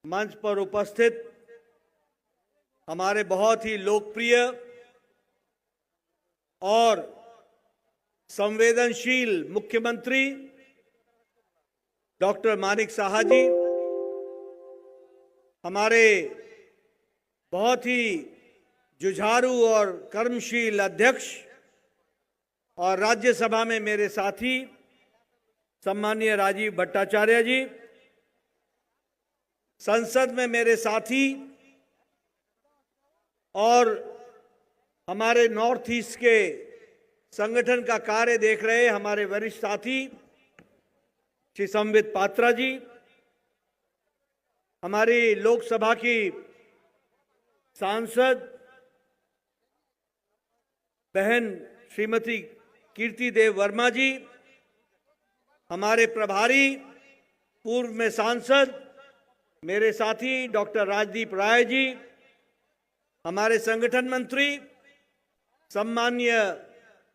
मंच पर उपस्थित हमारे बहुत ही लोकप्रिय और संवेदनशील मुख्यमंत्री डॉक्टर मानिक साहा जी, हमारे बहुत ही जुझारू और कर्मशील अध्यक्ष और राज्यसभा में मेरे साथी सम्माननीय राजीव भट्टाचार्य जी, संसद में मेरे साथी और हमारे नॉर्थ ईस्ट के संगठन का कार्य देख रहे हमारे वरिष्ठ साथी श्री संबित पात्रा जी, हमारी लोकसभा की सांसद बहन श्रीमती कीर्ति देव वर्मा जी, हमारे प्रभारी पूर्व में सांसद मेरे साथी डॉक्टर राजदीप राय जी, हमारे संगठन मंत्री सम्माननीय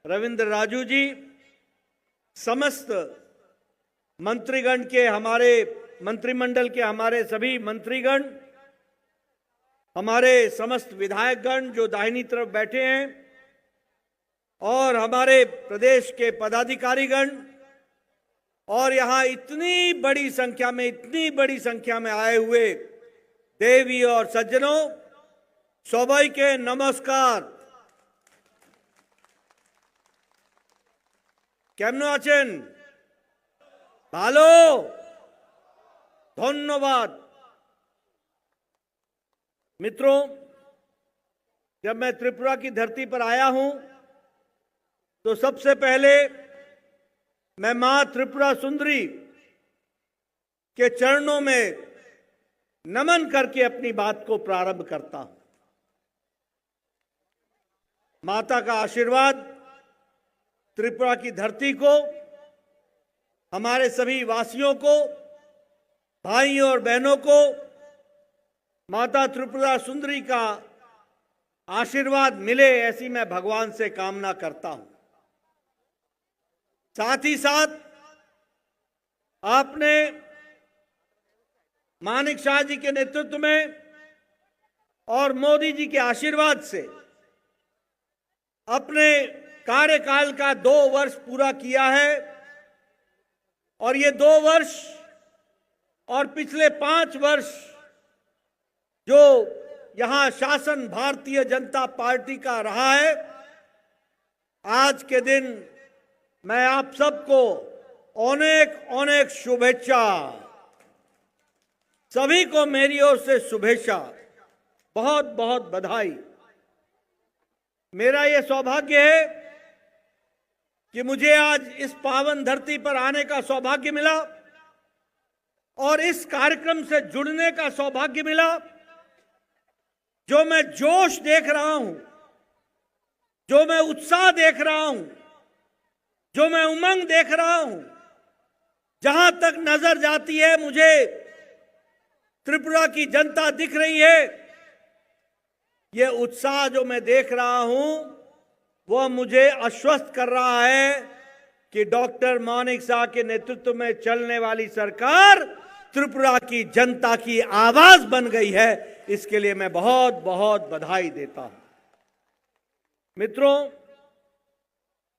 रविंद्र राजू जी, समस्त मंत्रीगण के हमारे मंत्रिमंडल के हमारे सभी मंत्रीगण, हमारे समस्त विधायकगण जो दाहिनी तरफ बैठे हैं और हमारे प्रदेश के पदाधिकारीगण और यहाँ इतनी बड़ी संख्या में आए हुए देवी और सज्जनों, सबाइके नमस्कार। केमन आছেন? ভালো, धन्यवाद। मित्रों, जब मैं त्रिपुरा की धरती पर आया हूं तो सबसे पहले मैं मां त्रिपुरा सुंदरी के चरणों में नमन करके अपनी बात को प्रारंभ करता हूं। माता का आशीर्वाद त्रिपुरा की धरती को, हमारे सभी वासियों को, भाइयों और बहनों को माता त्रिपुरा सुंदरी का आशीर्वाद मिले, ऐसी मैं भगवान से कामना करता हूं। साथ ही साथ आपने मानिक शाह जी के नेतृत्व में और मोदी जी के आशीर्वाद से अपने कार्यकाल का 2 वर्ष पूरा किया है और ये 2 वर्ष और पिछले 5 वर्ष जो यहां शासन भारतीय जनता पार्टी का रहा है, आज के दिन मैं आप सबको अनेक अनेक शुभेच्छा, सभी को मेरी ओर से शुभेच्छा, बहुत बहुत बधाई। मेरा यह सौभाग्य है कि मुझे आज इस पावन धरती पर आने का सौभाग्य मिला और इस कार्यक्रम से जुड़ने का सौभाग्य मिला। जो मैं जोश देख रहा हूं, जो मैं उत्साह देख रहा हूं, जो मैं उमंग देख रहा हूं, जहां तक नजर जाती है मुझे त्रिपुरा की जनता दिख रही है। यह उत्साह जो मैं देख रहा हूं वह मुझे आश्वस्त कर रहा है कि डॉक्टर मानिक शाह के नेतृत्व में चलने वाली सरकार त्रिपुरा की जनता की आवाज बन गई है। इसके लिए मैं बहुत बहुत बधाई देता हूं। मित्रों,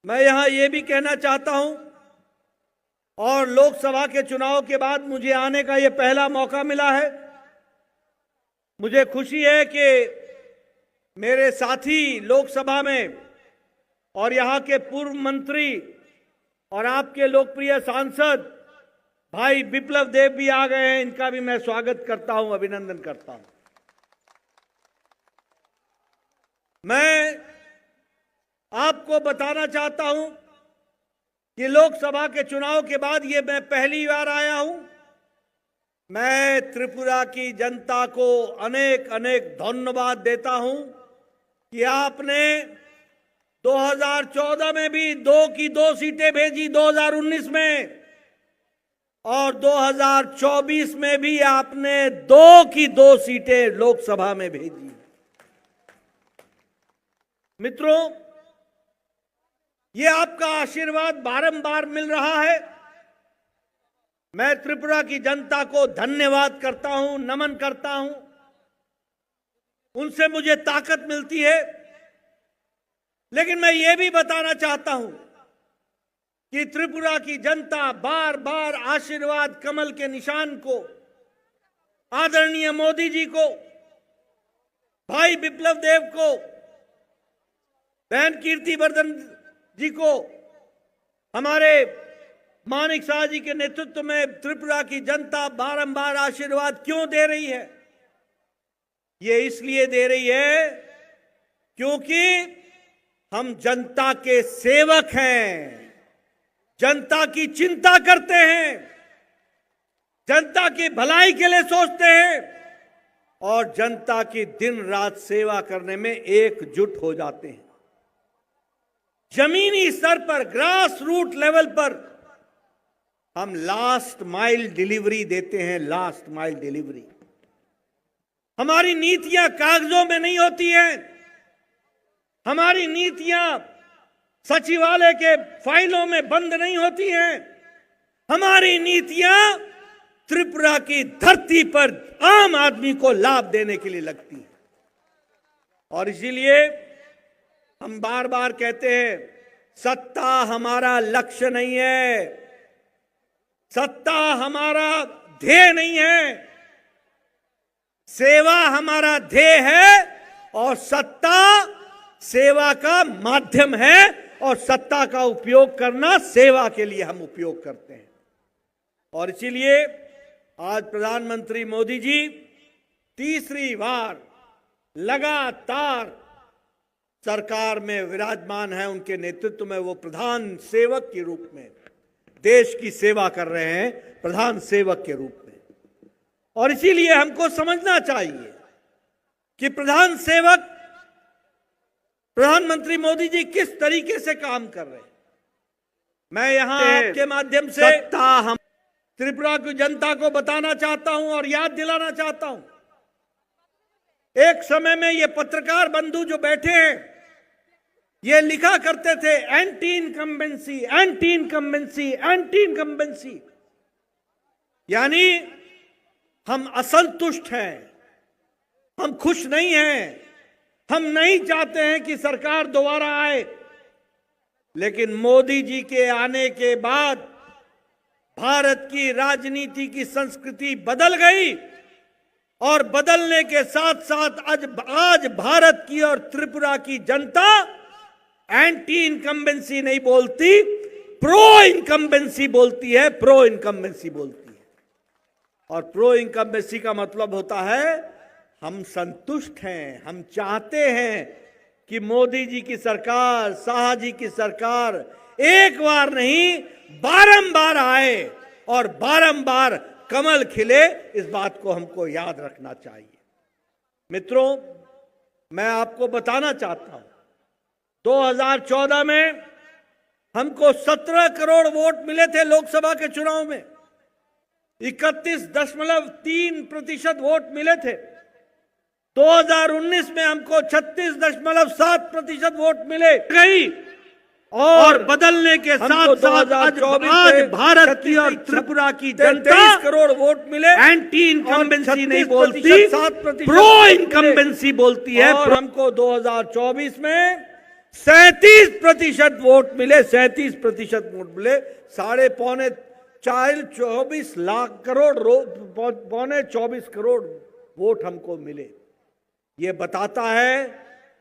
मैं यहां यह भी कहना चाहता हूं और लोकसभा के चुनाव के बाद मुझे आने का यह पहला मौका मिला है। मुझे खुशी है कि मेरे साथी लोकसभा में और यहां के पूर्व मंत्री और आपके लोकप्रिय सांसद भाई बिप्लब देव भी आ गए हैं। इनका भी मैं स्वागत करता हूं, अभिनंदन करता हूं। मैं आपको बताना चाहता हूं कि लोकसभा के चुनाव के बाद ये मैं पहली बार आया हूं। मैं त्रिपुरा की जनता को अनेक अनेक धन्यवाद देता हूं कि आपने 2014 में भी 2 की 2 सीटें भेजी, 2019 में, और 2024 में भी आपने 2 की 2 सीटें लोकसभा में भेजी। मित्रों, ये आपका आशीर्वाद बारंबार मिल रहा है मैं त्रिपुरा की जनता को धन्यवाद करता हूं, नमन करता हूं। उनसे मुझे ताकत मिलती है। लेकिन मैं ये भी बताना चाहता हूं कि त्रिपुरा की जनता बार बार आशीर्वाद कमल के निशान को, आदरणीय मोदी जी को, भाई बिप्लब देव को, बहन कीर्तिवर्धन जी को, हमारे मानिक शाह जी के नेतृत्व में त्रिपुरा की जनता बारंबार आशीर्वाद क्यों दे रही है? ये इसलिए दे रही है क्योंकि हम जनता के सेवक हैं, जनता की चिंता करते हैं, जनता की भलाई के लिए सोचते हैं और जनता की दिन रात सेवा करने में एकजुट हो जाते हैं। जमीनी स्तर पर, ग्रास रूट लेवल पर हम लास्ट माइल डिलीवरी देते हैं, लास्ट माइल डिलीवरी। हमारी नीतियां कागजों में नहीं होती हैं, हमारी नीतियां सचिवालय के फाइलों में बंद नहीं होती हैं। हमारी नीतियां त्रिपुरा की धरती पर आम आदमी को लाभ देने के लिए लगती हैं। और इसीलिए हम बार बार कहते हैं, सत्ता हमारा लक्ष्य नहीं है, सत्ता हमारा ध्येय नहीं है, सेवा हमारा ध्येय है और सत्ता सेवा का माध्यम है और सत्ता का उपयोग करना सेवा के लिए हम उपयोग करते हैं। और इसीलिए आज प्रधानमंत्री मोदी जी तीसरी बार लगातार सरकार में विराजमान है। उनके नेतृत्व में वो प्रधान सेवक के रूप में देश की सेवा कर रहे हैं, प्रधान सेवक के रूप में। और इसीलिए हमको समझना चाहिए कि प्रधान सेवक प्रधानमंत्री मोदी जी किस तरीके से काम कर रहे हैं। मैं यहां आपके माध्यम से हम त्रिपुरा की जनता को बताना चाहता हूं और याद दिलाना चाहता हूं, एक समय में ये पत्रकार बंधु जो बैठे हैं, ये लिखा करते थे anti incumbency, anti incumbency, anti incumbency, यानी हम असंतुष्ट हैं, हम खुश नहीं हैं, हम नहीं चाहते हैं कि सरकार दोबारा आए। लेकिन मोदी जी के आने के बाद भारत की राजनीति की संस्कृति बदल गई और बदलने के साथ साथ आज भारत की और त्रिपुरा की जनता एंटी इनकम्बेंसी नहीं बोलती, प्रो इनकम्बेंसी बोलती है, प्रो इनकम्बेंसी बोलती है। और प्रो इनकम्बेंसी का मतलब होता है हम संतुष्ट हैं, हम चाहते हैं कि मोदी जी की सरकार, शाह जी की सरकार एक बार नहीं बारंबार आए और बारंबार कमल खिले। इस बात को हमको याद रखना चाहिए। मित्रों, मैं आपको बताना चाहता हूं, 2014 में हमको 17 करोड़ वोट मिले थे लोकसभा के चुनाव में, 31.3% वोट मिले थे। 2019 में हमको 36.7% वोट मिले गई और बदलने के साथ साथ आज भारत की और त्रिपुरा की जनता 23 करोड़ वोट मिले। एंटी इनकम्बेंसी नहीं बोलती, 7% प्रो इनकम्बेंसी बोलती है। और हमको 2024 में 37% वोट मिले, 37% वोट मिले। 24 करोड़ वोट हमको मिले। ये बताता है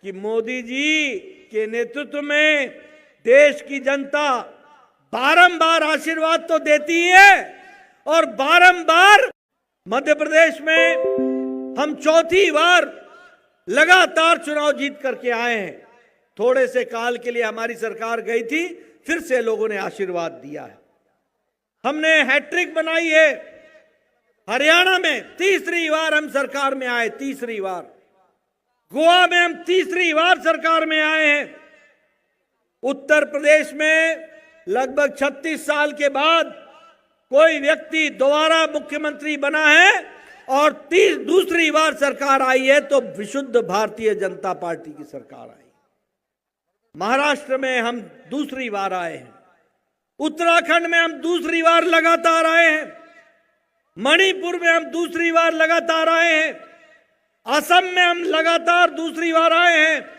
कि मोदी जी के नेतृत्व में देश की जनता बारंबार आशीर्वाद तो देती है और बारंबार मध्य प्रदेश में हम चौथी बार लगातार चुनाव जीत करके आए हैं। थोड़े से काल के लिए हमारी सरकार गई थी, फिर से लोगों ने आशीर्वाद दिया है। हमने हैट्रिक बनाई है। हरियाणा में तीसरी बार हम सरकार में आए, तीसरी बार। गोवा में हम तीसरी बार सरकार में आए हैं। उत्तर प्रदेश में लगभग 36 साल के बाद कोई व्यक्ति दोबारा मुख्यमंत्री बना है और दूसरी बार सरकार आई है तो विशुद्ध भारतीय जनता पार्टी की सरकार आई। महाराष्ट्र में हम दूसरी बार आए हैं, उत्तराखंड में हम दूसरी बार लगातार आए हैं। मणिपुर में हम दूसरी बार लगातार आए हैं, असम में हम लगातार दूसरी बार आए हैं,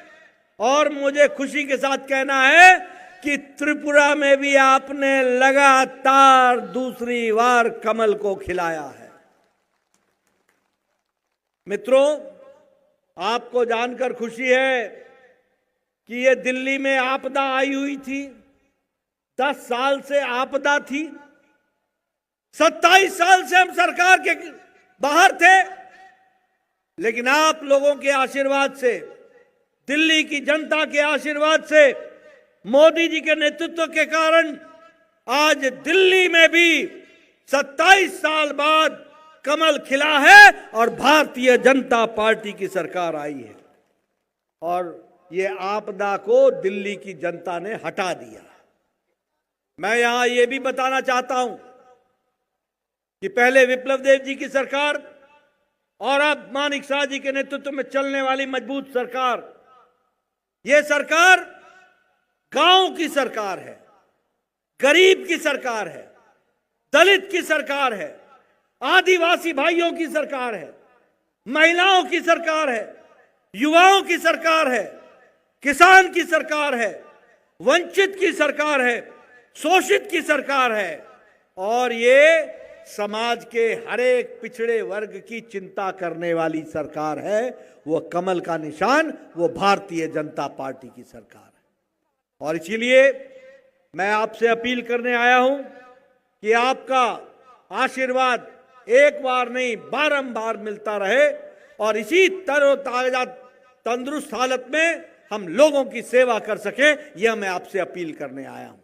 और मुझे खुशी के साथ कहना है कि त्रिपुरा में भी आपने लगातार दूसरी बार कमल को खिलाया है। मित्रों, आपको जानकर खुशी है कि ये दिल्ली में आपदा आई हुई थी, 10 साल से आपदा थी, 27 साल से हम सरकार के बाहर थे, लेकिन आप लोगों के आशीर्वाद से, दिल्ली की जनता के आशीर्वाद से, मोदी जी के नेतृत्व के कारण आज दिल्ली में भी 27 साल बाद कमल खिला है और भारतीय जनता पार्टी की सरकार आई है, और ये आपदा को दिल्ली की जनता ने हटा दिया। मैं यहां ये भी बताना चाहता हूं कि पहले विप्लव देव जी की सरकार और अब मानिक शाह जी के नेतृत्व में चलने वाली मजबूत सरकार, ये सरकार गांव की सरकार है, गरीब की सरकार है, दलित की सरकार है, आदिवासी भाइयों की सरकार है, महिलाओं की सरकार है, युवाओं की सरकार है, किसान की सरकार है, वंचित की सरकार है, शोषित की सरकार है, और ये समाज के हर एक पिछड़े वर्ग की चिंता करने वाली सरकार है। वो कमल का निशान, वो भारतीय जनता पार्टी की सरकार है। और इसीलिए मैं आपसे अपील करने आया हूं कि आपका आशीर्वाद एक बार नहीं, बारंबार मिलता रहे, और इसी तरोताजा तंदुरुस्त हालत में हम लोगों की सेवा कर सके, यह मैं आपसे अपील करने आया हूं।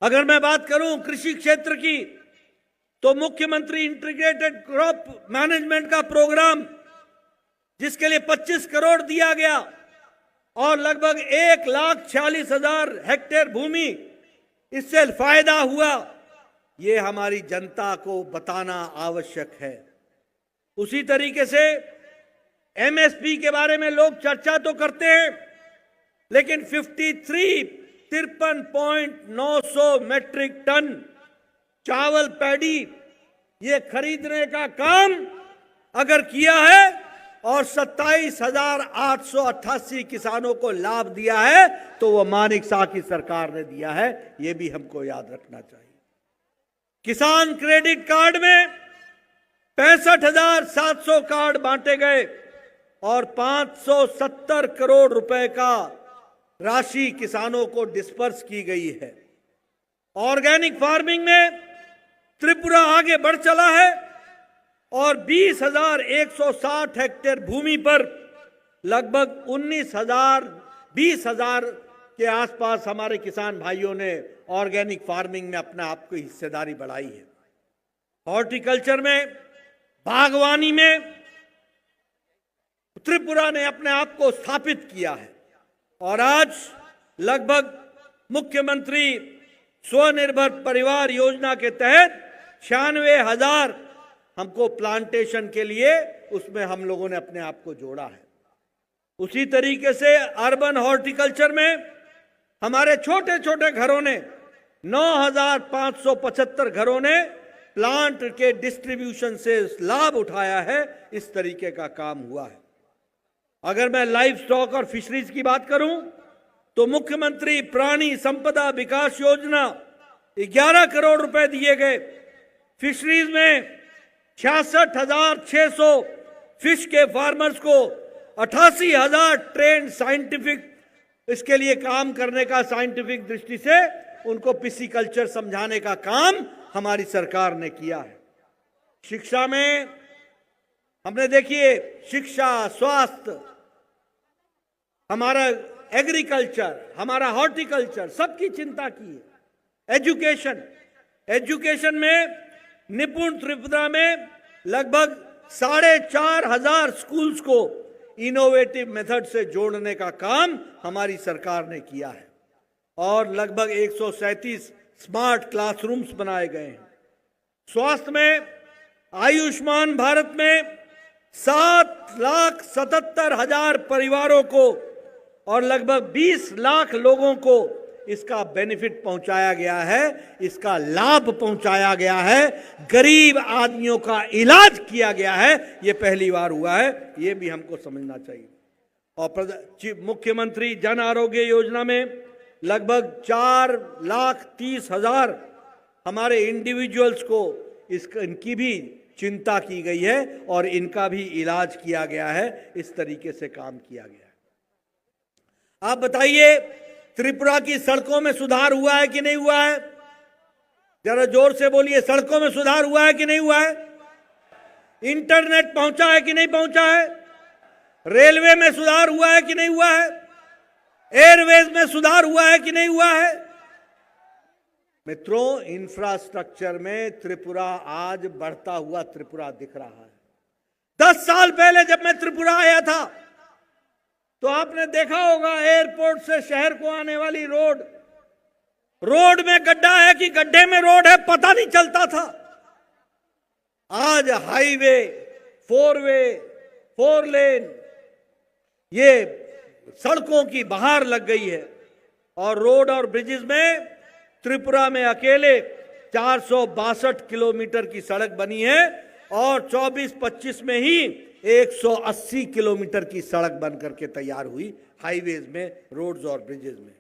अगर मैं बात करूं कृषि क्षेत्र की, तो मुख्यमंत्री इंटीग्रेटेड क्रॉप मैनेजमेंट का प्रोग्राम, जिसके लिए 25 करोड़ दिया गया और लगभग 1,46,000 हेक्टेयर भूमि इससे फायदा हुआ, ये हमारी जनता को बताना आवश्यक है। उसी तरीके से एमएसपी के बारे में लोग चर्चा तो करते हैं, लेकिन 53.900 मैट्रिक टन चावल पैडी ये खरीदने का काम अगर किया है और 27,888 किसानों को लाभ दिया है, तो वो मानिक शाह की सरकार ने दिया है, ये भी हमको याद रखना चाहिए। किसान क्रेडिट कार्ड में 65,700 कार्ड बांटे गए और 570 करोड़ रुपए का राशि किसानों को डिस्पर्स की गई है। ऑर्गेनिक फार्मिंग में त्रिपुरा आगे बढ़ चला है और 20,160 हेक्टेयर भूमि पर लगभग 20,000 के आसपास हमारे किसान भाइयों ने ऑर्गेनिक फार्मिंग में अपने आप की हिस्सेदारी बढ़ाई है। हॉर्टिकल्चर में, बागवानी में त्रिपुरा ने अपने आप को स्थापित किया है, और आज लगभग मुख्यमंत्री स्वनिर्भर परिवार योजना के तहत 96,000 हमको प्लांटेशन के लिए उसमें हम लोगों ने अपने आप को जोड़ा है। उसी तरीके से अर्बन हॉर्टिकल्चर में हमारे छोटे छोटे घरों ने 9,575 घरों ने प्लांट के डिस्ट्रीब्यूशन से लाभ उठाया है। इस तरीके का काम हुआ है। अगर मैं लाइव स्टॉक और फिशरीज की बात करूं, तो मुख्यमंत्री प्राणी संपदा विकास योजना 11 करोड़ रुपए दिए गए। फिशरीज में 66,600 फिश के फार्मर्स को 88,000 ट्रेंड साइंटिफिक इसके लिए काम करने का, साइंटिफिक दृष्टि से उनको पिसीकल्चर समझाने का काम हमारी सरकार ने किया है। शिक्षा में हमने देखिए शिक्षा, स्वास्थ्य, हमारा एग्रीकल्चर, हमारा हॉर्टिकल्चर, सबकी चिंता की है। एजुकेशन में निपुण त्रिपुरा में लगभग 4,500 स्कूल्स को इनोवेटिव मेथड से जोड़ने का काम हमारी सरकार ने किया है, और लगभग 137 स्मार्ट क्लासरूम्स बनाए गए हैं। स्वास्थ्य में आयुष्मान भारत में 7,77,000 परिवारों को और लगभग 20 लाख लोगों को इसका बेनिफिट पहुंचाया गया है, इसका लाभ पहुंचाया गया है, गरीब आदमियों का इलाज किया गया है, ये पहली बार हुआ है, ये भी हमको समझना चाहिए। और मुख्यमंत्री जन आरोग्य योजना में लगभग 4,30,000 हमारे इंडिविजुअल्स को इनकी भी चिंता की गई है और इनका भी इलाज किया गया है। इस तरीके से काम किया गया है। आप बताइए, त्रिपुरा की सड़कों में सुधार हुआ है कि नहीं हुआ है? जरा जोर से बोलिए, सड़कों में सुधार हुआ है कि नहीं हुआ है? इंटरनेट पहुंचा है कि नहीं पहुंचा है? रेलवे में सुधार हुआ है कि नहीं हुआ है? एयरवेज में सुधार हुआ है कि नहीं हुआ है? मित्रों, इंफ्रास्ट्रक्चर में त्रिपुरा आज बढ़ता हुआ त्रिपुरा दिख रहा है। 10 साल पहले जब मैं त्रिपुरा आया था तो आपने देखा होगा, एयरपोर्ट से शहर को आने वाली रोड में गड्ढा है कि गड्ढे में रोड है, पता नहीं चलता था। आज हाईवे, 4 लेन, ये सड़कों की बहार लग गई है। और रोड और ब्रिजेस में त्रिपुरा में अकेले 462 किलोमीटर की सड़क बनी है और 24-25 में ही 180 किलोमीटर की सड़क बन करके तैयार हुई, हाईवेज में, रोड्स और ब्रिजेस में।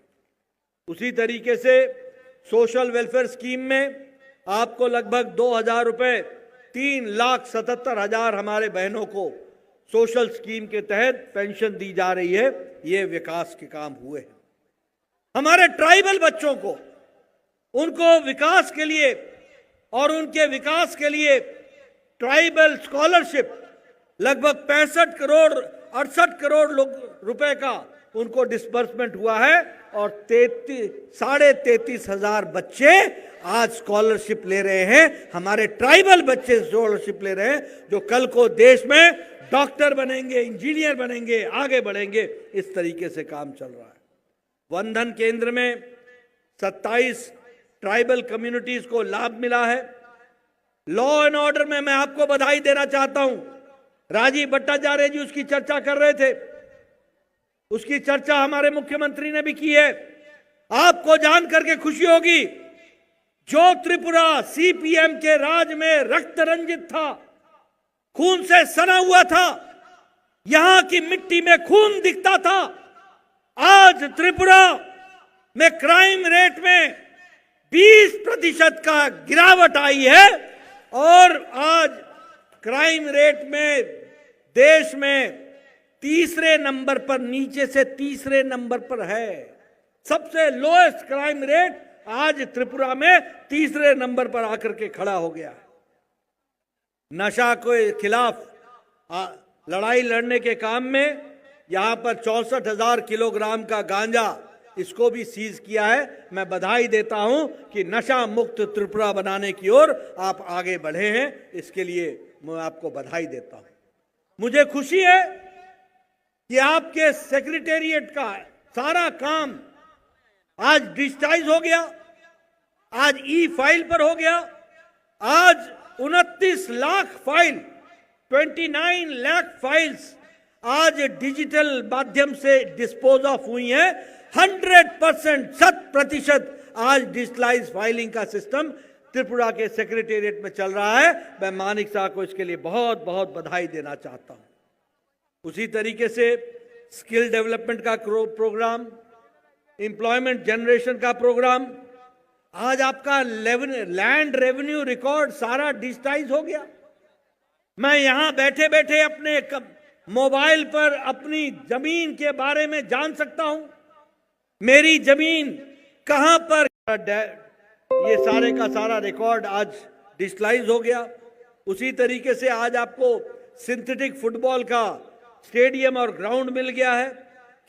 उसी तरीके से सोशल वेलफेयर स्कीम में आपको लगभग 2,000 रुपए, 3,77,000 हमारे बहनों को सोशल स्कीम के तहत पेंशन दी जा रही है। ये विकास के काम हुए हैं। हमारे ट्राइबल बच्चों को, उनको विकास के लिए और उनके विकास के लिए ट्राइबल स्कॉलरशिप लगभग 68 करोड़ रुपए का उनको डिस्बर्समेंट हुआ है और 33,500 बच्चे आज स्कॉलरशिप ले रहे हैं। हमारे ट्राइबल बच्चे स्कॉलरशिप ले रहे हैं, जो कल को देश में डॉक्टर बनेंगे, इंजीनियर बनेंगे, आगे बढ़ेंगे। इस तरीके से काम चल रहा है। वंदन केंद्र में 27 ट्राइबल कम्युनिटीज को लाभ मिला है। लॉ एंड ऑर्डर में मैं आपको बधाई देना चाहता हूं। राजीव भट्टाचार्य जी उसकी चर्चा कर रहे थे, उसकी चर्चा हमारे मुख्यमंत्री ने भी की है। आपको जान करके खुशी होगी, जो त्रिपुरा सीपीएम के राज में रक्त रंजित था, खून से सना हुआ था, यहां की मिट्टी में खून दिखता था, आज त्रिपुरा में क्राइम रेट में 20% का गिरावट आई है और आज क्राइम रेट में देश में तीसरे नंबर पर, नीचे से तीसरे नंबर पर है। सबसे लोएस्ट क्राइम रेट आज त्रिपुरा में तीसरे नंबर पर आकर के खड़ा हो गया है। नशा के खिलाफ लड़ाई लड़ने के काम में यहां पर 64,000 किलोग्राम का गांजा, इसको भी सीज किया है। मैं बधाई देता हूं कि नशा मुक्त त्रिपुरा बनाने की ओर आप आगे बढ़े हैं, इसके लिए मैं आपको बधाई देता हूं। मुझे खुशी है कि आपके सेक्रेटेरिएट का सारा काम आज डिजिटाइज हो गया, आज ई फाइल पर हो गया। आज 29 लाख फाइल, 29 लाख फाइल्स आज डिजिटल माध्यम से डिस्पोज ऑफ हुई हैं। 100%, 100% आज डिजिटलाइज फाइलिंग का सिस्टम त्रिपुरा के सेक्रेटेरिएट में चल रहा है। मैं मानिक साहब को इसके लिए बहुत बहुत बधाई देना चाहता हूं। उसी तरीके से स्किल डेवलपमेंट का प्रोग्राम, एम्प्लॉयमेंट जनरेशन का प्रोग्राम, आज आपका लैंड रेवेन्यू रिकॉर्ड सारा डिजिटाइज हो गया। मैं यहां बैठे बैठे अपने मोबाइल पर अपनी जमीन के बारे में जान सकता हूं, मेरी जमीन कहां पर, ये सारे का सारा रिकॉर्ड आज डिजिटलाइज हो गया। उसी तरीके से आज आपको सिंथेटिक फुटबॉल का स्टेडियम और ग्राउंड मिल गया है।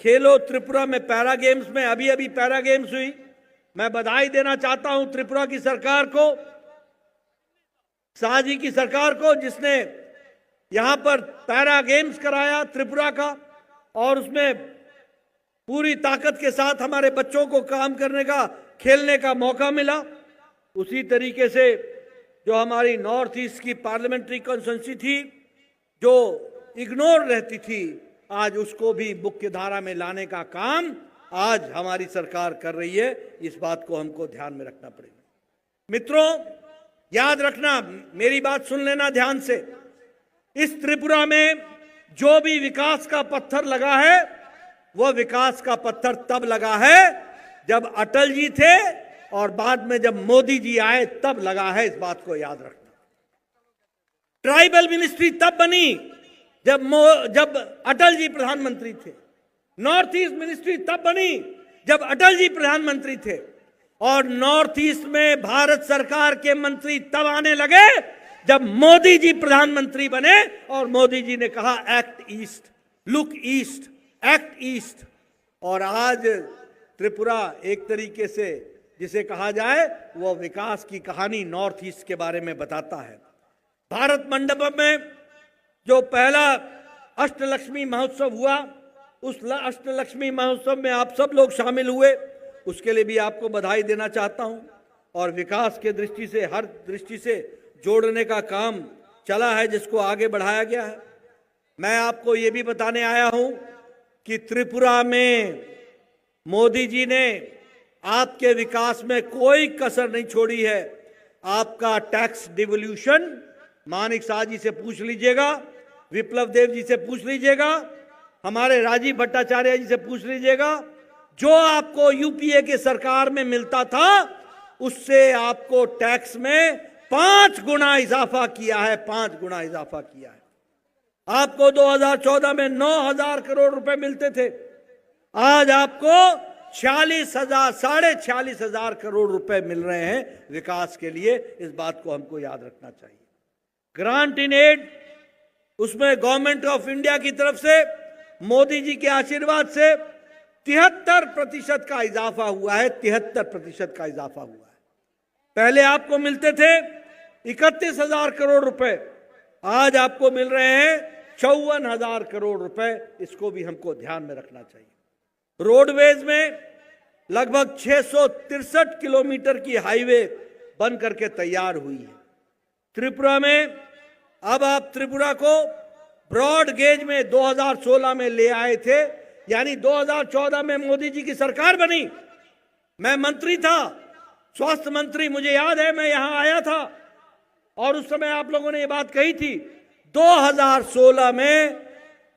खेलो त्रिपुरा में पैरा गेम्स में अभी पैरा गेम्स हुई। मैं बधाई देना चाहता हूं त्रिपुरा की सरकार को, शाह जी की सरकार को, जिसने यहां पर पैरा गेम्स कराया त्रिपुरा का, और उसमें पूरी ताकत के साथ हमारे बच्चों को काम करने का, खेलने का मौका मिला। उसी तरीके से जो हमारी नॉर्थ ईस्ट की पार्लियामेंट्री कॉन्स्टिट्यूंसी थी, जो इग्नोर रहती थी, आज उसको भी मुख्य धारा में लाने का काम आज हमारी सरकार कर रही है। इस बात को हमको ध्यान में रखना पड़ेगा। मित्रों, याद रखना, मेरी बात सुन लेना ध्यान से। इस त्रिपुरा में जो भी विकास का पत्थर लगा है, वह विकास का पत्थर तब लगा है जब अटल जी थे और बाद में जब मोदी जी आए तब लगा है। इस बात को याद रखना। ट्राइबल मिनिस्ट्री तब बनी जब अटल जी प्रधानमंत्री थे। नॉर्थ ईस्ट मिनिस्ट्री तब बनी जब अटल जी प्रधानमंत्री थे। और नॉर्थ ईस्ट में भारत सरकार के मंत्री तब आने लगे जब मोदी जी प्रधानमंत्री बने और मोदी जी ने कहा act east, look east, act east. और आज त्रिपुरा एक तरीके से जिसे कहा जाए वह विकास की कहानी नॉर्थ ईस्ट के बारे में बताता है। भारत मंडपम में जो पहला अष्टलक्ष्मी महोत्सव हुआ, उस अष्टलक्ष्मी महोत्सव में आप सब लोग शामिल हुए, उसके लिए भी आपको बधाई देना चाहता हूं। और विकास के दृष्टि से, हर दृष्टि से जोड़ने का काम चला है, जिसको आगे बढ़ाया गया है। मैं आपको ये भी बताने आया हूं कि त्रिपुरा में मोदी जी ने आपके विकास में कोई कसर नहीं छोड़ी है। आपका टैक्स डिवोल्यूशन मानिक शाह जी से पूछ लीजिएगा, विप्लव देव जी से पूछ लीजिएगा, हमारे राजीव भट्टाचार्य जी से पूछ लीजिएगा। जो आपको यूपीए के सरकार में मिलता था उससे आपको टैक्स में 5 गुना इजाफा किया है, 5 गुना इजाफा किया है। आपको 2014 में 9,000 करोड़ रुपए मिलते थे, आज आपको 46,000, 46,500 करोड़ रुपए मिल रहे हैं विकास के लिए। इस बात को हमको याद रखना चाहिए। ग्रांट इन एड, उसमें गवर्नमेंट ऑफ इंडिया की तरफ से मोदी जी के आशीर्वाद से 73% का इजाफा हुआ है, 73% का इजाफा हुआ है। पहले आपको मिलते थे 31,000 करोड़ रुपए, आज आपको मिल रहे हैं 54,000 करोड़ रुपए। इसको भी हमको ध्यान में रखना चाहिए। रोडवेज में लगभग 663 किलोमीटर की हाईवे बन करके तैयार हुई है। त्रिपुरा में अब आप त्रिपुरा को ब्रॉड गेज में 2016 में ले आए थे, यानी 2014 में मोदी जी की सरकार बनी। मैं मंत्री था, स्वास्थ्य मंत्री, मुझे याद है मैं यहां आया था और उस समय आप लोगों ने ये बात कही थी। 2016 में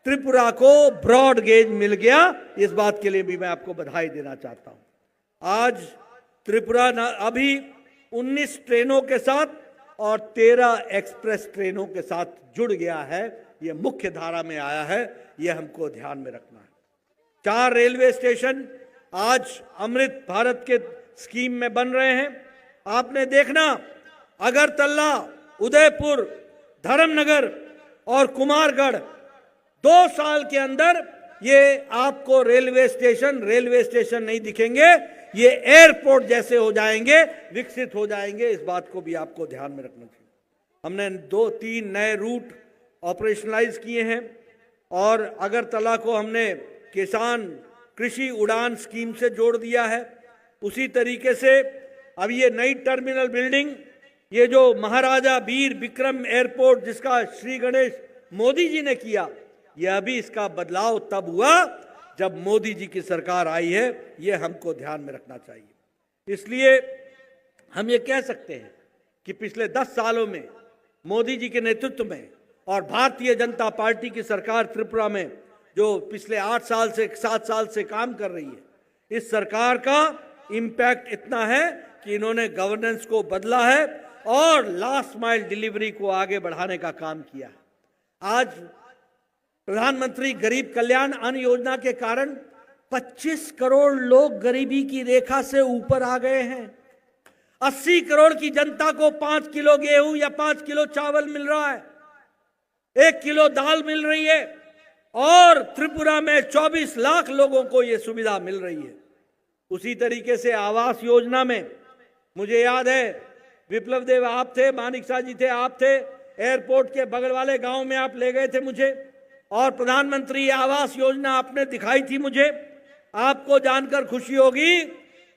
त्रिपुरा को ब्रॉड गेज मिल गया। इस बात के लिए भी मैं आपको बधाई देना चाहता हूं। आज त्रिपुरा अभी 19 ट्रेनों के साथ और 13 एक्सप्रेस ट्रेनों के साथ जुड़ गया है। ये मुख्य धारा में आया है, ये हमको ध्यान में रखना है। 4 रेलवे स्टेशन आज अमृत भारत के स्कीम में बन रहे हैं। आपने देखना, अगरतला, उदयपुर, धर्मनगर और कुमारगढ़ 2 साल के अंदर ये आपको रेलवे स्टेशन नहीं दिखेंगे, ये एयरपोर्ट जैसे हो जाएंगे, विकसित हो जाएंगे। इस बात को भी आपको ध्यान में रखना चाहिए। हमने 2-3 नए रूट ऑपरेशनलाइज किए हैं और अगरतला को हमने किसान कृषि उड़ान स्कीम से जोड़ दिया है। उसी तरीके से अब ये नई टर्मिनल बिल्डिंग, ये जो महाराजा वीर विक्रम एयरपोर्ट जिसका श्री गणेश मोदी जी ने किया, यह भी इसका बदलाव तब हुआ जब मोदी जी की सरकार आई है। ये हमको ध्यान में रखना चाहिए। इसलिए हम ये कह सकते हैं कि पिछले 10 सालों में मोदी जी के नेतृत्व में और भारतीय जनता पार्टी की सरकार त्रिपुरा में जो पिछले 8 साल से 7 साल से काम कर रही है, इस सरकार का इम्पैक्ट इतना है कि इन्होंने गवर्नेंस को बदला है और लास्ट माइल डिलीवरी को आगे बढ़ाने का काम किया है। आज प्रधानमंत्री गरीब कल्याण अन्न योजना के कारण 25 करोड़ लोग गरीबी की रेखा से ऊपर आ गए हैं। 80 करोड़ की जनता को 5 किलो गेहूं या 5 किलो चावल मिल रहा है, 1 किलो दाल मिल रही है और त्रिपुरा में 24 लाख लोगों को यह सुविधा मिल रही है। उसी तरीके से आवास योजना में मुझे याद है विप्लव देव आप थे, मानिक शाह जी थे, आप थे, एयरपोर्ट के बगल वाले गांव में आप ले गए थे मुझे और प्रधानमंत्री आवास योजना आपने दिखाई थी मुझे। आपको जानकर खुशी होगी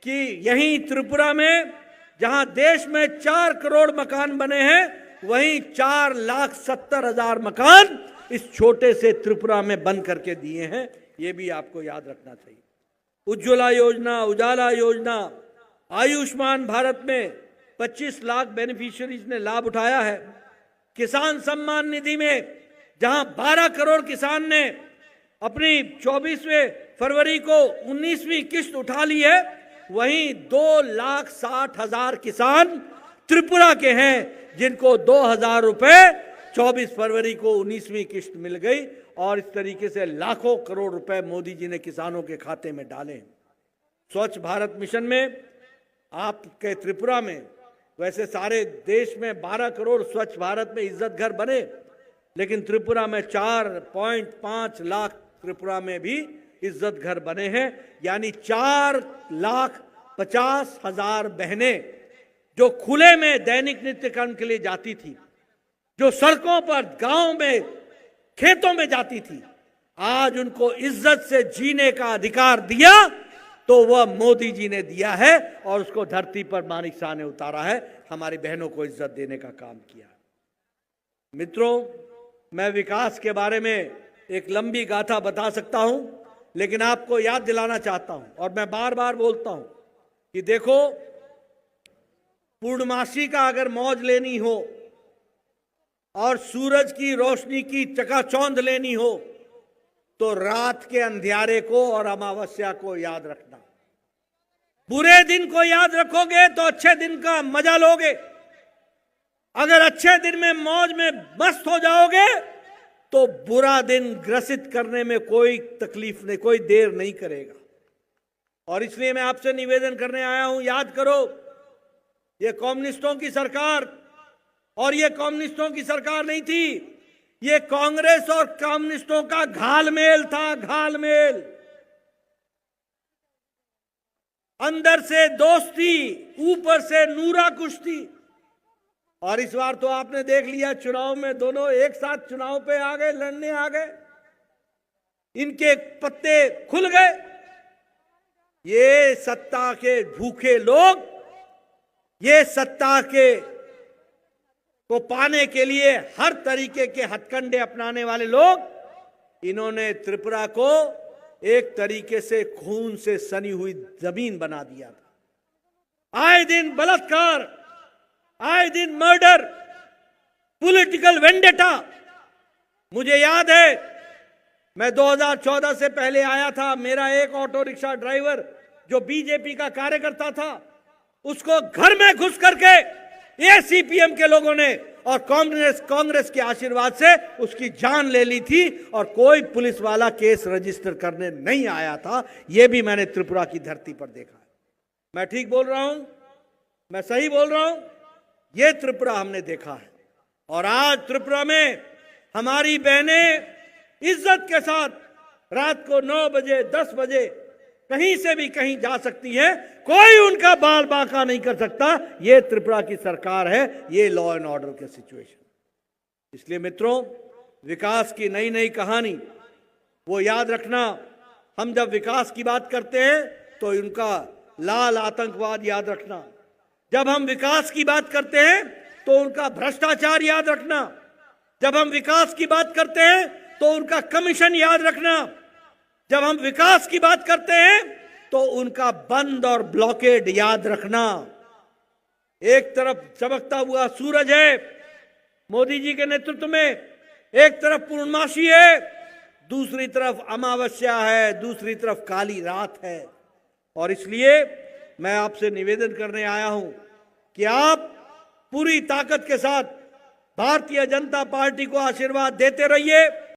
कि यहीं त्रिपुरा में जहां देश में 4 करोड़ मकान बने हैं, वहीं 4,70,000 मकान इस छोटे से त्रिपुरा में बन करके दिए हैं। ये भी आपको याद रखना चाहिए। उज्ज्वला योजना, उजाला योजना, आयुष्मान भारत में 25 लाख बेनिफिशियरीज ने लाभ उठाया है। किसान सम्मान निधि में जहां 12 करोड़ किसान ने अपनी 24वें फरवरी को 19वीं किस्त उठा ली है, वहीं 2,60,000 किसान त्रिपुरा के हैं जिनको 2,000 रुपए 24 फरवरी को 19वीं किस्त मिल गई। और इस तरीके से लाखों करोड़ रुपए मोदी जी ने किसानों के खाते में डाले। स्वच्छ भारत मिशन में आपके त्रिपुरा में, वैसे सारे देश में 12 करोड़ स्वच्छ भारत में इज्जत घर बने, लेकिन त्रिपुरा में 4.5 लाख त्रिपुरा में भी इज्जत घर बने हैं। यानी 4,50,000 बहनें जो खुले में दैनिक नित्य कर्म के लिए जाती थी, जो सड़कों पर, गांव में, खेतों में जाती थी, आज उनको इज्जत से जीने का अधिकार दिया तो वह मोदी जी ने दिया है और उसको धरती पर मानिक शाह ने उतारा है। हमारी बहनों को इज्जत देने का काम किया। मित्रों, मैं विकास के बारे में एक लंबी गाथा बता सकता हूं, लेकिन आपको याद दिलाना चाहता हूं और मैं बार बार बोलता हूं कि देखो, पूर्णमासी का अगर मौज लेनी हो और सूरज की रोशनी की चकाचौंध लेनी हो तो रात के अंधियारे को और अमावस्या को याद रखना। बुरे दिन को याद रखोगे तो अच्छे दिन का मजा लोगे। अगर अच्छे दिन में मौज में मस्त हो जाओगे तो बुरा दिन ग्रसित करने में कोई तकलीफ नहीं, कोई देर नहीं करेगा। और इसलिए मैं आपसे निवेदन करने आया हूं, याद करो, ये कम्युनिस्टों की सरकार, और ये कम्युनिस्टों की सरकार नहीं थी, ये कांग्रेस और कम्युनिस्टों का घालमेल था, घालमेल। अंदर से दोस्ती, ऊपर से नूरा कुश्ती। और इस बार तो आपने देख लिया, चुनाव में दोनों एक साथ चुनाव पे आ गए, लड़ने आ गए, इनके पत्ते खुल गए। ये सत्ता के भूखे लोग, ये सत्ता के को पाने के लिए हर तरीके के हथकंडे अपनाने वाले लोग, इन्होंने त्रिपुरा को एक तरीके से खून से सनी हुई जमीन बना दिया था। आए दिन बलात्कार, आए दिन मर्डर, पॉलिटिकल वेंडेटा। मुझे याद है, मैं 2014 से पहले आया था, मेरा एक ऑटो रिक्शा ड्राइवर जो बीजेपी का कार्यकर्ता था, उसको घर में घुस करके ये सीपीएम के लोगों ने और कांग्रेस के आशीर्वाद से उसकी जान ले ली थी और कोई पुलिस वाला केस रजिस्टर करने नहीं आया था। यह भी मैंने त्रिपुरा की धरती पर देखा है। मैं ठीक बोल रहा हूं? मैं सही बोल रहा हूं? यह त्रिपुरा हमने देखा है। और आज त्रिपुरा में हमारी बहनें इज्जत के साथ रात को 9 बजे, 10 बजे कहीं से भी कहीं जा सकती है, कोई उनका बाल बांका नहीं कर सकता। ये त्रिपुरा की सरकार है, ये लॉ एंड ऑर्डर के सिचुएशन। इसलिए मित्रों, विकास की नई नई कहानी वो याद रखना। हम जब विकास की बात करते हैं तो उनका लाल आतंकवाद याद रखना, जब हम विकास की बात करते हैं तो उनका भ्रष्टाचार याद रखना, जब हम विकास की बात करते हैं तो उनका कमीशन याद रखना, जब हम विकास की बात करते हैं तो उनका बंद और ब्लॉकेड याद रखना। एक तरफ चमकता हुआ सूरज है मोदी जी के नेतृत्व में, एक तरफ पूर्णमासी है, दूसरी तरफ अमावस्या है, दूसरी तरफ काली रात है। और इसलिए मैं आपसे निवेदन करने आया हूं कि आप पूरी ताकत के साथ भारतीय जनता पार्टी को आशीर्वाद देते रहिए।